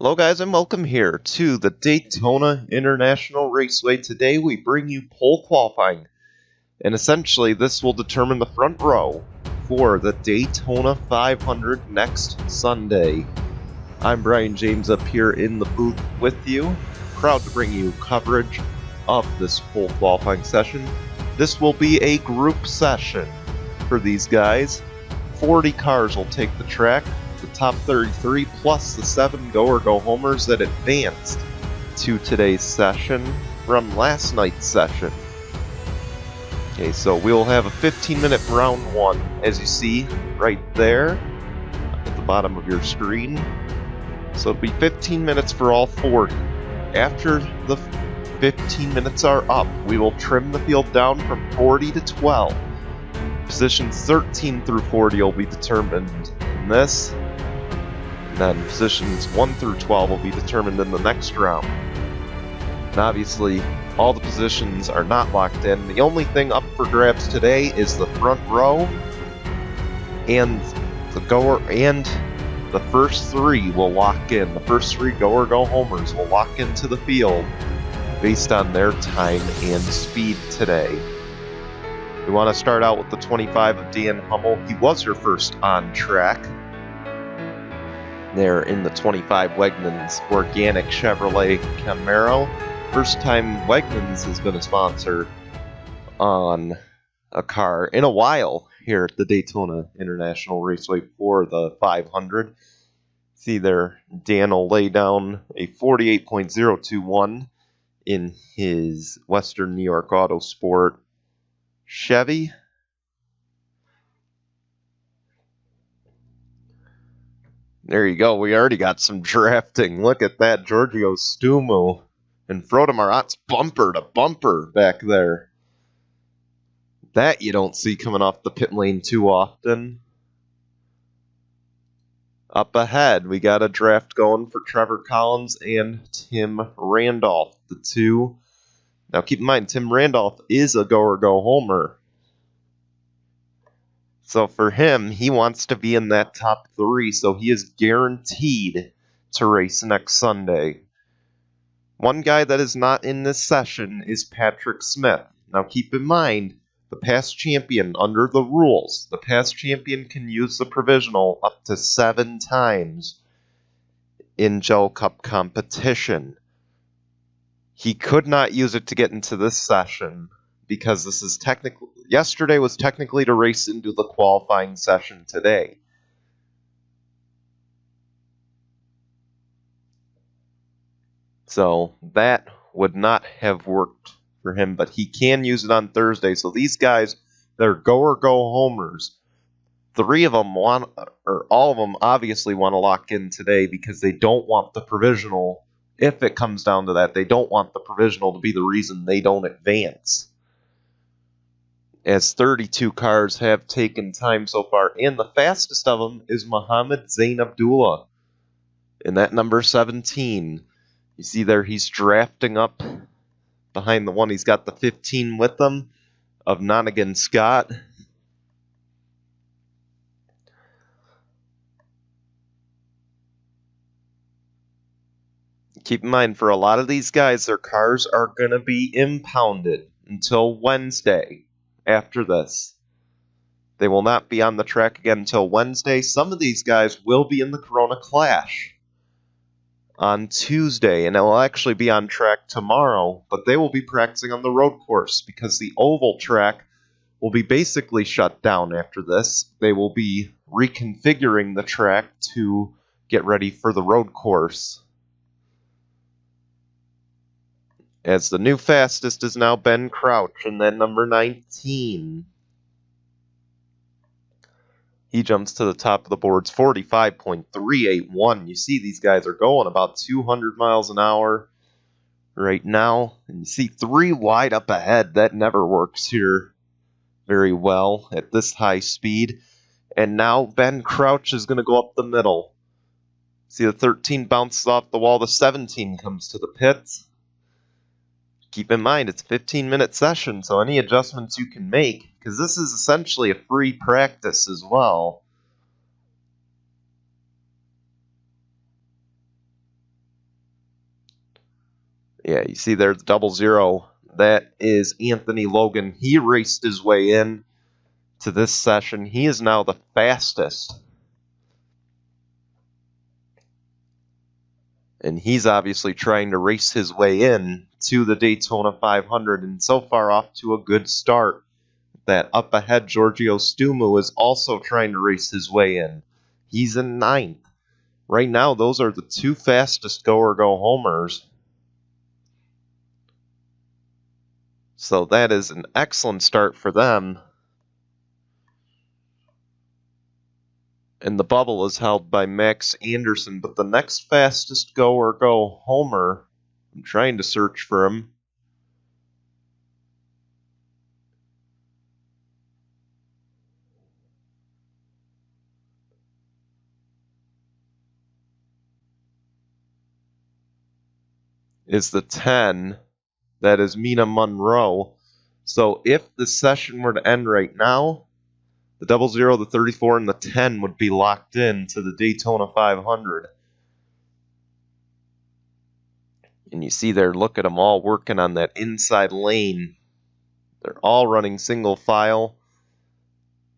Hello guys and welcome here to the Daytona International Raceway. Today we bring you pole qualifying, and essentially this will determine the front row for the Daytona 500 next Sunday. I'm Brian James up here in the booth with you, proud to bring you coverage of this pole qualifying session. This will be a group session for these guys. 40 cars will take the track. The top 33 plus the 7 go-or-go-homers that advanced to today's session from last night's session. Okay, so we'll have a 15-minute round one, as you see right there at the bottom of your screen. So it'll be 15 minutes for all 40. After the 15 minutes are up, we will trim the field down from 40 to 12. Positions 13 through 40 will be determined in this. And then positions 1 through 12 will be determined in the next round. And obviously, all the positions are not locked in. The only thing up for grabs today is the front row, and the first 3 will lock in. The first 3 go-or-go-homers will lock into the field based on their time and speed today. We want to start out with the 25 of Dan Hummel. He was your first on track. There in the 25 Wegmans Organic Chevrolet Camaro. First time Wegmans has been a sponsor on a car in a while here at the Daytona International Raceway for the 500. See there, Dan will lay down a 48.021 in his Western New York Autosport Chevy. There you go. We already got some drafting. Look at that. Giorgio Stumu and Frodo Marat's bumper to bumper back there. That you don't see coming off the pit lane too often. Up ahead, we got a draft going for Trevor Collins and Tim Randolph, the two. Now keep in mind, Tim Randolph is a go-or-go-homer. So for him, he wants to be in that top 3, so he is guaranteed to race next Sunday. One guy that is not in this session is Patrick Smith. Now keep in mind, the past champion under the rules, the past champion can use the provisional up to 7 times in Jello Cup competition. He could not use it to get into this session because this is technically, yesterday was technically to race into the qualifying session today. So that would not have worked for him, but he can use it on Thursday. So these guys, they're go-or-go-homers. 3 of them want, or all of them obviously want to lock in today because they don't want the provisional. If it comes down to that, they don't want the provisional to be the reason they don't advance. As 32 cars have taken time so far, and the fastest of them is Mohammed Zain Abdullah in that number 17. You see there, he's drafting up behind the one. He's got the 15 with him of Nonigan Scott. Keep in mind, for a lot of these guys, their cars are going to be impounded until Wednesday. After this, they will not be on the track again until Wednesday. Some of these guys will be in the Corona Clash on Tuesday, and they'll actually be on track tomorrow, but they will be practicing on the road course because the oval track will be basically shut down after this. They will be reconfiguring the track to get ready for the road course. As the new fastest is now Ben Crouch, and then number 19. He jumps to the top of the boards, 45.381. You see these guys are going about 200 miles an hour right now. And you see 3 wide up ahead. That never works here very well at this high speed. And now Ben Crouch is going to go up the middle. See the 13 bounces off the wall. The 17 comes to the pits. Keep in mind, it's a 15-minute session, so any adjustments you can make, because this is essentially a free practice as well. Yeah, you see there the 00. That is Anthony Logan. He raced his way in to this session. He is now the fastest. And he's obviously trying to race his way in to the Daytona 500, and so far off to a good start. That up ahead, Giorgio Stumu is also trying to race his way in. He's in 9th. Right now, those are the two fastest go-or-go-homers. So that is an excellent start for them. And the bubble is held by Max Anderson, but the next fastest go-or-go-homer, I'm trying to search for him, is the 10. That is Mina Monroe. So if the session were to end right now, the 00, the 34, and the 10 would be locked in to the Daytona 500. And you see there, look at them all working on that inside lane. They're all running single file.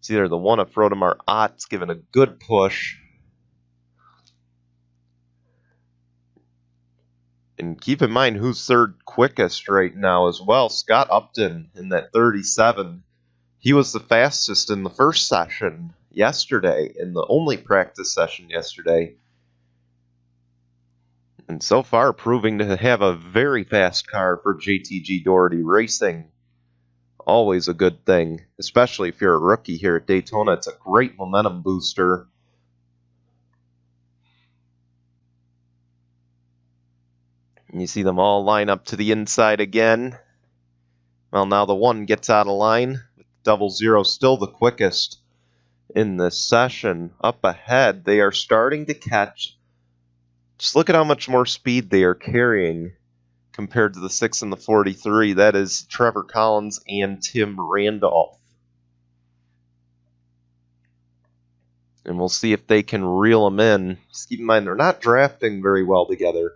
See there, the one of Frodemar Ott's giving a good push. And keep in mind who's third quickest right now as well. Scott Upton in that 37. He was the fastest in the first session yesterday, in the only practice session yesterday. And so far proving to have a very fast car for JTG Doherty Racing. Always a good thing, especially if you're a rookie here at Daytona. It's a great momentum booster. And you see them all line up to the inside again. Well, now the 1 gets out of line. 00 still the quickest in this session. Up ahead, they are starting to catch. Just look at how much more speed they are carrying compared to the 6 and the 43. That is Trevor Collins and Tim Randolph. And we'll see if they can reel them in. Just keep in mind, they're not drafting very well together.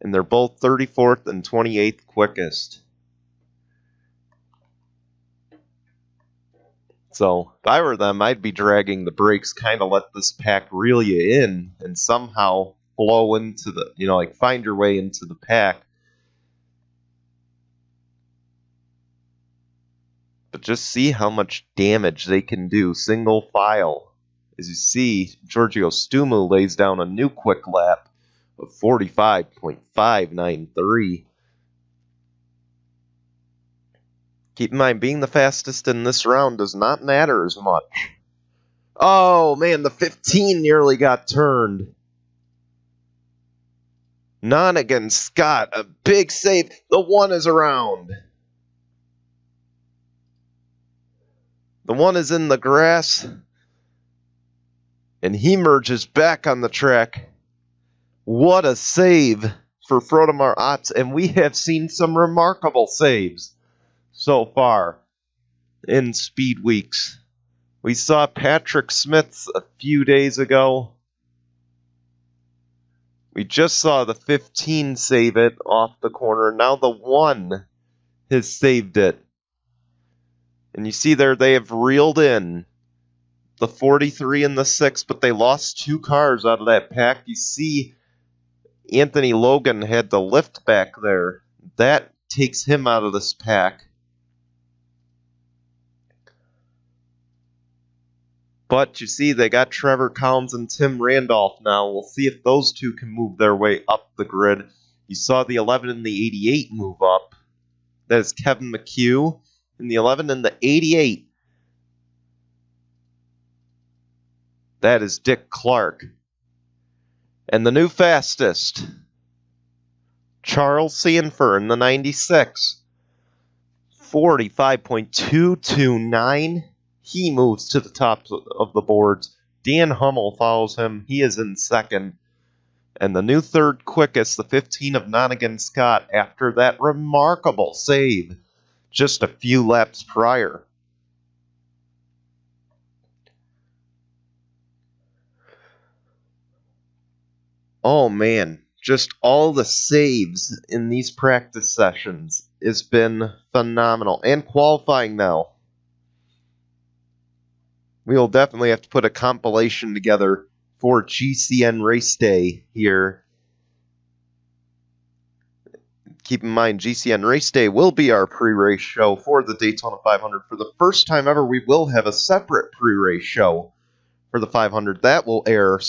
And they're both 34th and 28th quickest. So if I were them, I'd be dragging the brakes, kind of let this pack reel you in and somehow blow into the, like find your way into the pack. But just see how much damage they can do single file. As you see, Giorgio Stumu lays down a new quick lap of 45.593. Keep in mind, being the fastest in this round does not matter as much. Oh, man, the 15 nearly got turned. Nonigan Scott, a big save. The 1 is around. The 1 is in the grass. And he merges back on the track. What a save for Frodemar Ott. And we have seen some remarkable saves so far in Speed Weeks. We saw Patrick Smith a few days ago. We just saw the 15 save it off the corner. Now the 1 has saved it. And you see there they have reeled in the 43 and the 6, but they lost 2 cars out of that pack. You see Anthony Logan had the lift back there. That takes him out of this pack. But you see, they got Trevor Collins and Tim Randolph now. We'll see if those two can move their way up the grid. You saw the 11 and the 88 move up. That is Kevin McHugh. And the 11 and the 88. That is Dick Clark. And the new fastest, Charles Sanford in the 96. 45.229. He moves to the top of the boards. Dan Hummel follows him. He is in second. And the new third quickest, the 15 of Nonigan Scott, after that remarkable save just a few laps prior. Oh, man. just all the saves in these practice sessions has been phenomenal. And qualifying now. We'll definitely have to put a compilation together for GCN Race Day here. Keep in mind, GCN Race Day will be our pre-race show for the Daytona 500. For the first time ever, we will have a separate pre-race show for the 500. That will air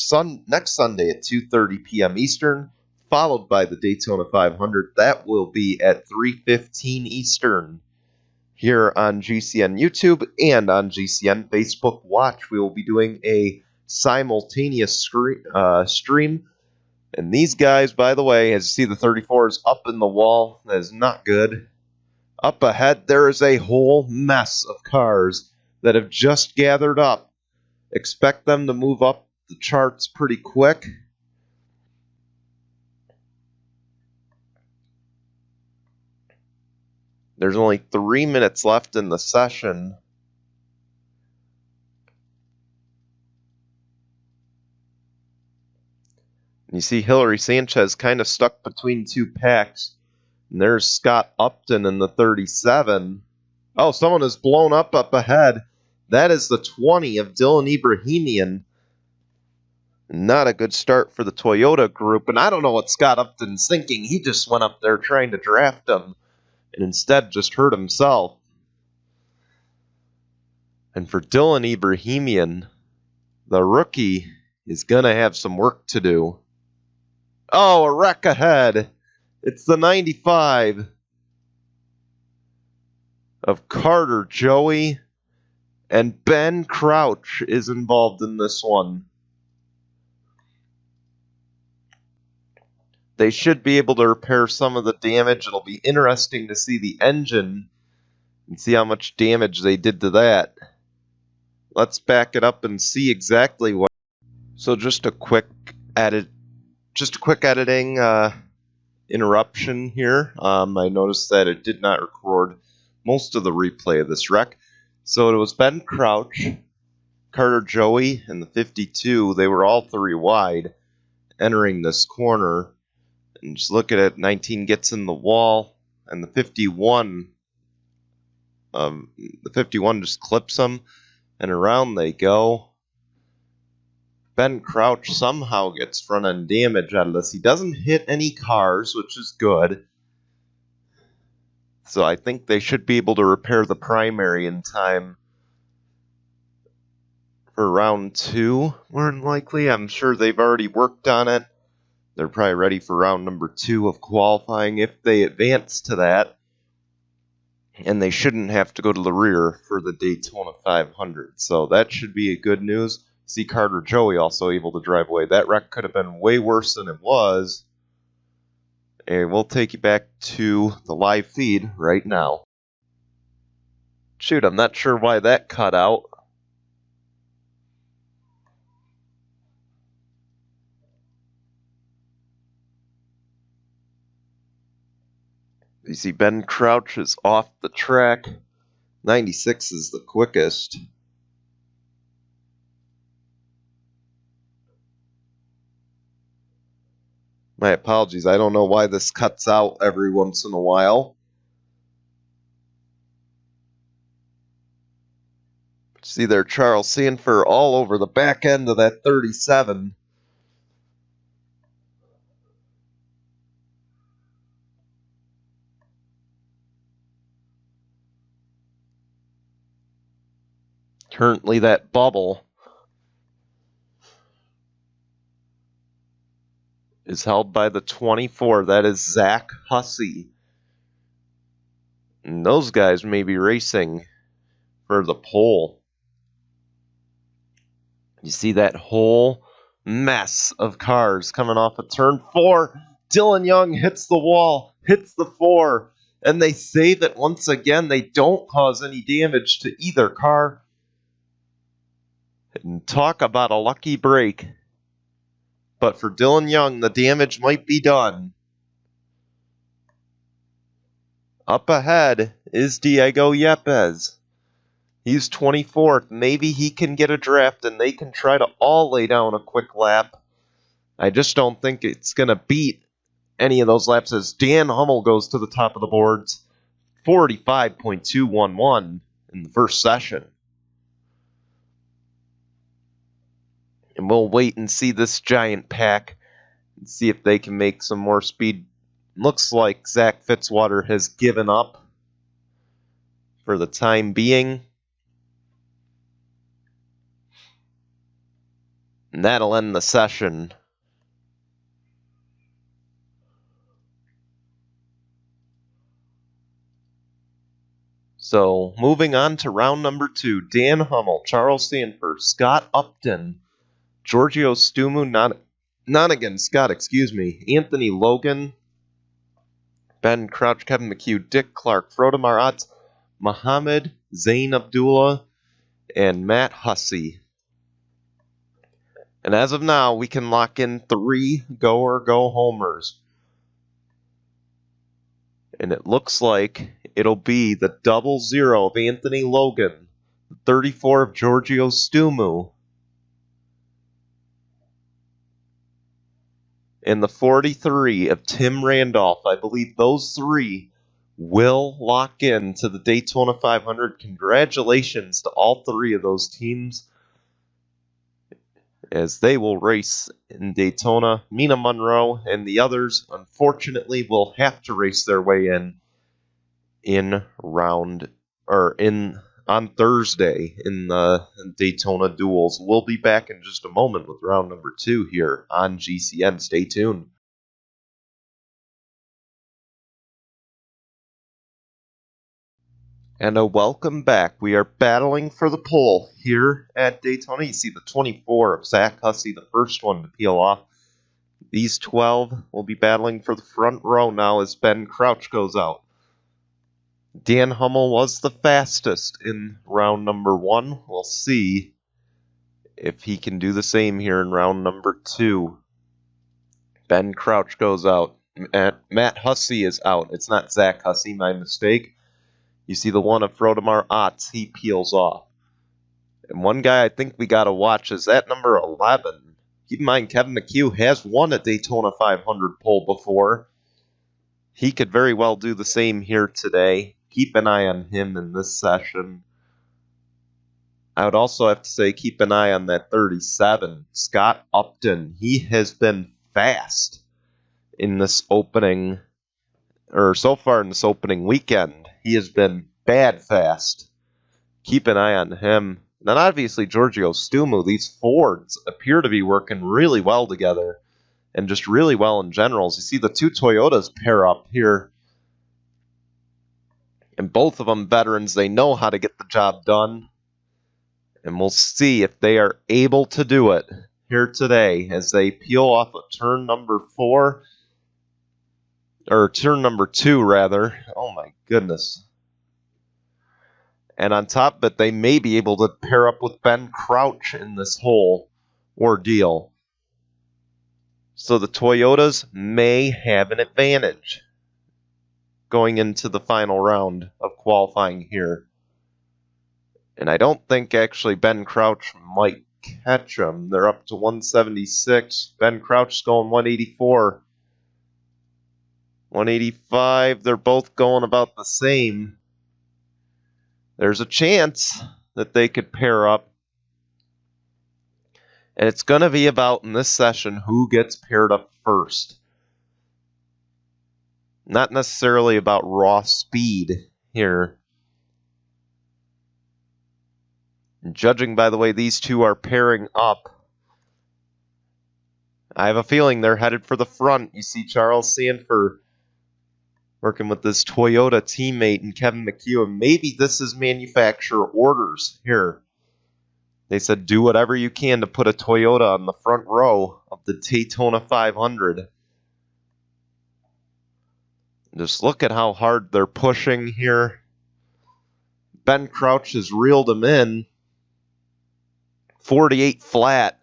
next Sunday at 2:30 p.m. Eastern, followed by the Daytona 500. That will be at 3:15 Eastern here on GCN YouTube and on GCN Facebook Watch. We will be doing a simultaneous stream. And these guys, by the way, as you see the 34 is up in the wall. That is not good. Up ahead, there is a whole mess of cars that have just gathered up. Expect them to move up the charts pretty quick. There's only 3 minutes left in the session. You see Hillary Sanchez kind of stuck between two packs. And there's Scott Upton in the 37. Oh, someone has blown up ahead. That is the 20 of Dylan Ibrahimian. Not a good start for the Toyota group. And I don't know what Scott Upton's thinking. He just went up there trying to draft him. And instead just hurt himself. And for Dylan Ibrahimian, the rookie is going to have some work to do. Oh, a wreck ahead. It's the 95 of Carter Joey, and Ben Crouch is involved in this one. They should be able to repair some of the damage. It'll be interesting to see the engine and see how much damage they did to that. Let's back it up and see exactly what. So just a quick editing interruption here. I noticed that it did not record most of the replay of this wreck. So it was Ben Crouch, Carter Joey, and the 52. They were all three wide entering this corner. And just look at it, 19 gets in the wall, and the 51 just clips them, and around they go. Ben Crouch somehow gets front-end damage out of this. He doesn't hit any cars, which is good. So I think they should be able to repair the primary in time for round 2, more than likely. I'm sure they've already worked on it. They're probably ready for round number 2 of qualifying if they advance to that. And they shouldn't have to go to the rear for the Daytona 500. So that should be a good news. See Carter Joey also able to drive away. That wreck could have been way worse than it was. And we'll take you back to the live feed right now. Shoot, I'm not sure why that cut out. You see Ben Crouch is off the track. 96 is the quickest. My apologies, I don't know why this cuts out every once in a while. See there, Charles Sanford all over the back end of that 37. Currently that bubble is held by the 24. That is Zach Hussey. And those guys may be racing for the pole. You see that whole mess of cars coming off of turn 4. Dylan Young hits the wall, hits the 4, and they save it once again. They don't cause any damage to either car. And talk about a lucky break. But for Dylan Young, the damage might be done. Up ahead is Diego Yepes. He's 24th. Maybe he can get a draft and they can try to all lay down a quick lap I just don't think it's going to beat any of those laps as Dan Hummel goes to the top of the boards, 45.211 in the first session. And we'll wait and see this giant pack and see if they can make some more speed. Looks like Zach Fitzwater has given up for the time being. And that'll end the session. So, moving on to round number 2. Dan Hummel, Charles Sanford, Scott Upton, Giorgio Stumu, Anthony Logan, Ben Crouch, Kevin McHugh, Dick Clark, Frodo Marat, Mohammed, Zain Abdullah, and Matt Hussey. And as of now, we can lock in 3 go or go homers. And it looks like it'll be the 00 of Anthony Logan, the 34 of Giorgio Stumu, and the 43 of Tim Randolph. I believe those 3 will lock in to the Daytona 500. Congratulations to all 3 of those teams, as they will race in Daytona. Mina Monroe and the others, unfortunately, will have to race their way on Thursday in the Daytona duels. We'll be back in just a moment with round number 2 here on GCN. Stay tuned. And a welcome back. We are battling for the pole here at Daytona. You see the 24 of Zach Hussey, the first one to peel off. These 12 will be battling for the front row now as Ben Crouch goes out. Dan Hummel was the fastest in round number 1. We'll see if he can do the same here in round number 2. Ben Crouch goes out. Matt Hussey is out. It's not Zach Hussey, my mistake. You see the one of Frodemar Otts, he peels off. And one guy I think we got to watch is at number 11. Keep in mind, Kevin McHugh has won a Daytona 500 pole before. He could very well do the same here today. Keep an eye on him in this session. I would also have to say keep an eye on that 37, Scott Upton. He has been fast in this opening, or so far in this opening weekend. He has been bad fast. Keep an eye on him. And then obviously Giorgio Stumu. These Fords appear to be working really well together and just really well in generals. You see the 2 Toyotas pair up here. And both of them veterans. They know how to get the job done. And we'll see if they are able to do it here today as they peel off of turn number 4. Or turn number 2, rather. Oh my goodness. And on top of it, they may be able to pair up with Ben Crouch in this whole ordeal. So the Toyotas may have an advantage going into the final round of qualifying here. And I don't think actually Ben Crouch might catch them. They're up to 176. Ben Crouch's going 184. 185. They're both going about the same. There's a chance that they could pair up. And it's going to be about, in this session, who gets paired up first. Not necessarily about raw speed here. And judging by the way these 2 are pairing up, I have a feeling they're headed for the front. You see Charles Sanford working with this Toyota teammate and Kevin McHugh. And maybe this is manufacturer orders here. They said do whatever you can to put a Toyota on the front row of the Daytona 500. Just look at how hard they're pushing here. Ben Crouch has reeled him in. 48 flat.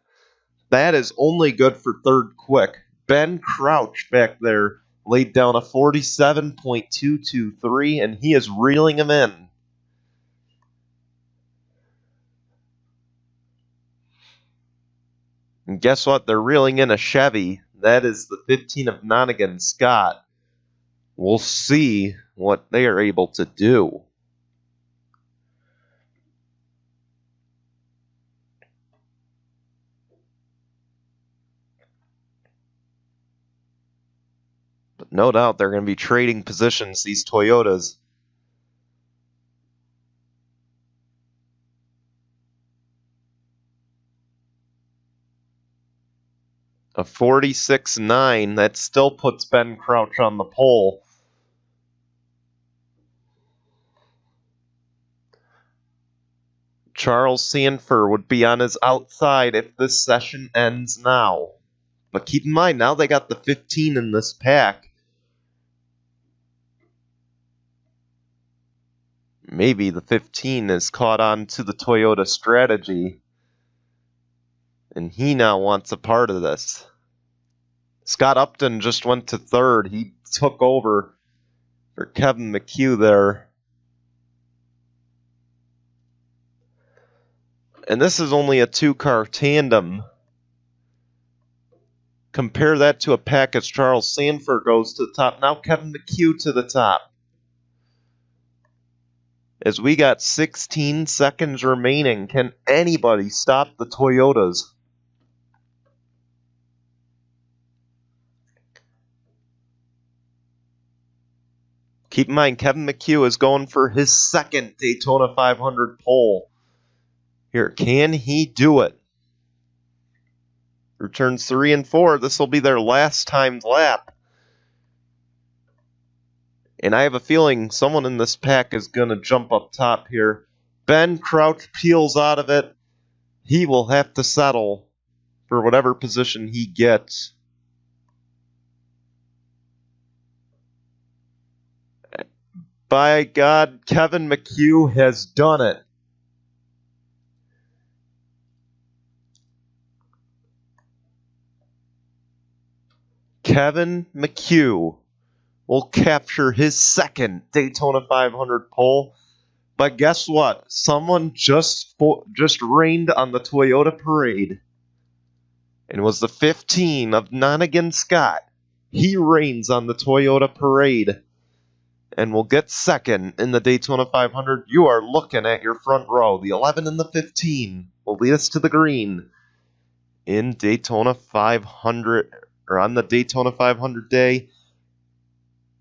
That is only good for third quick. Ben Crouch back there laid down a 47.223, and he is reeling him in. And guess what? They're reeling in a Chevy. That is the 15 of Nonigan Scott. We'll see what they are able to do. But no doubt they're going to be trading positions, these Toyotas. A 46.9, that still puts Ben Crouch on the pole. Charles Sanford would be on his outside if this session ends now. But keep in mind, now they got the 15 in this pack. Maybe the 15 is caught on to the Toyota strategy. And he now wants a part of this. Scott Upton just went to third. He took over for Kevin McHugh there. And this is only a two-car tandem. Compare that to a package. Charles Sanford goes to the top. Now Kevin McHugh to the top. As we got 16 seconds remaining, can anybody stop the Toyotas? Keep in mind, Kevin McHugh is going for his second Daytona 500 pole. Here, can he do it? Returns 3 and 4. This will be their last timed lap. And I have a feeling someone in this pack is going to jump up top here. Ben Crouch peels out of it. He will have to settle for whatever position he gets. By God, Kevin McHugh has done it. Kevin McHugh will capture his second Daytona 500 pole. But guess what? Someone just rained on the Toyota parade. And it was the 15 of Nonigan Scott. He reigns on the Toyota parade and will get second in the Daytona 500. You are looking at your front row. The 11 and the 15 will lead us to the green in Daytona 500, or on the Daytona 500 day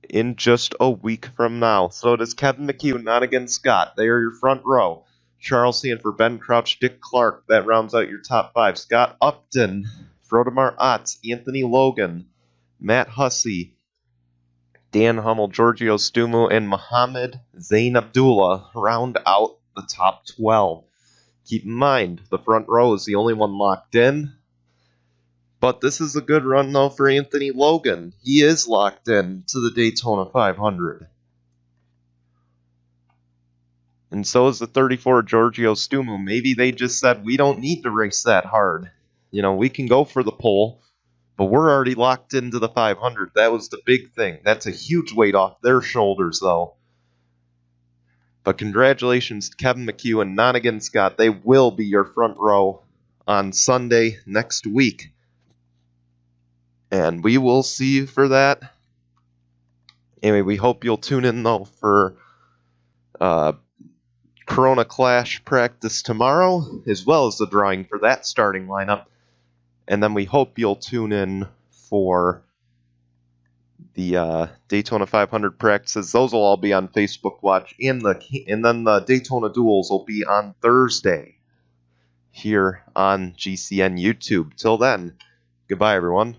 in just a week from now. So it is Kevin McHugh, Nonigan Scott. They are your front row. Charles Sanford, Ben Crouch, Dick Clark. That rounds out your top 5. Scott Upton, Frodemar Otts, Anthony Logan, Matt Hussey, Dan Hummel, Giorgio Stumu, and Mohammed Zain Abdullah round out the top 12. Keep in mind, the front row is the only one locked in. But this is a good run, though, for Anthony Logan. He is locked in to the Daytona 500. And so is the 34 Giorgio Stumu. Maybe they just said, we don't need to race that hard. You know, we can go for the pole, but we're already locked into the 500. That was the big thing. That's a huge weight off their shoulders, though. But congratulations to Kevin McHugh and Nonigan Scott. They will be your front row on Sunday next week. And we will see you for that. Anyway, we hope you'll tune in, though, for Corona Clash practice tomorrow, as well as the drawing for that starting lineup. And then we hope you'll tune in for the Daytona 500 practices. Those will all be on Facebook Watch. And then the Daytona Duels will be on Thursday here on GCN YouTube. Till then, goodbye, everyone.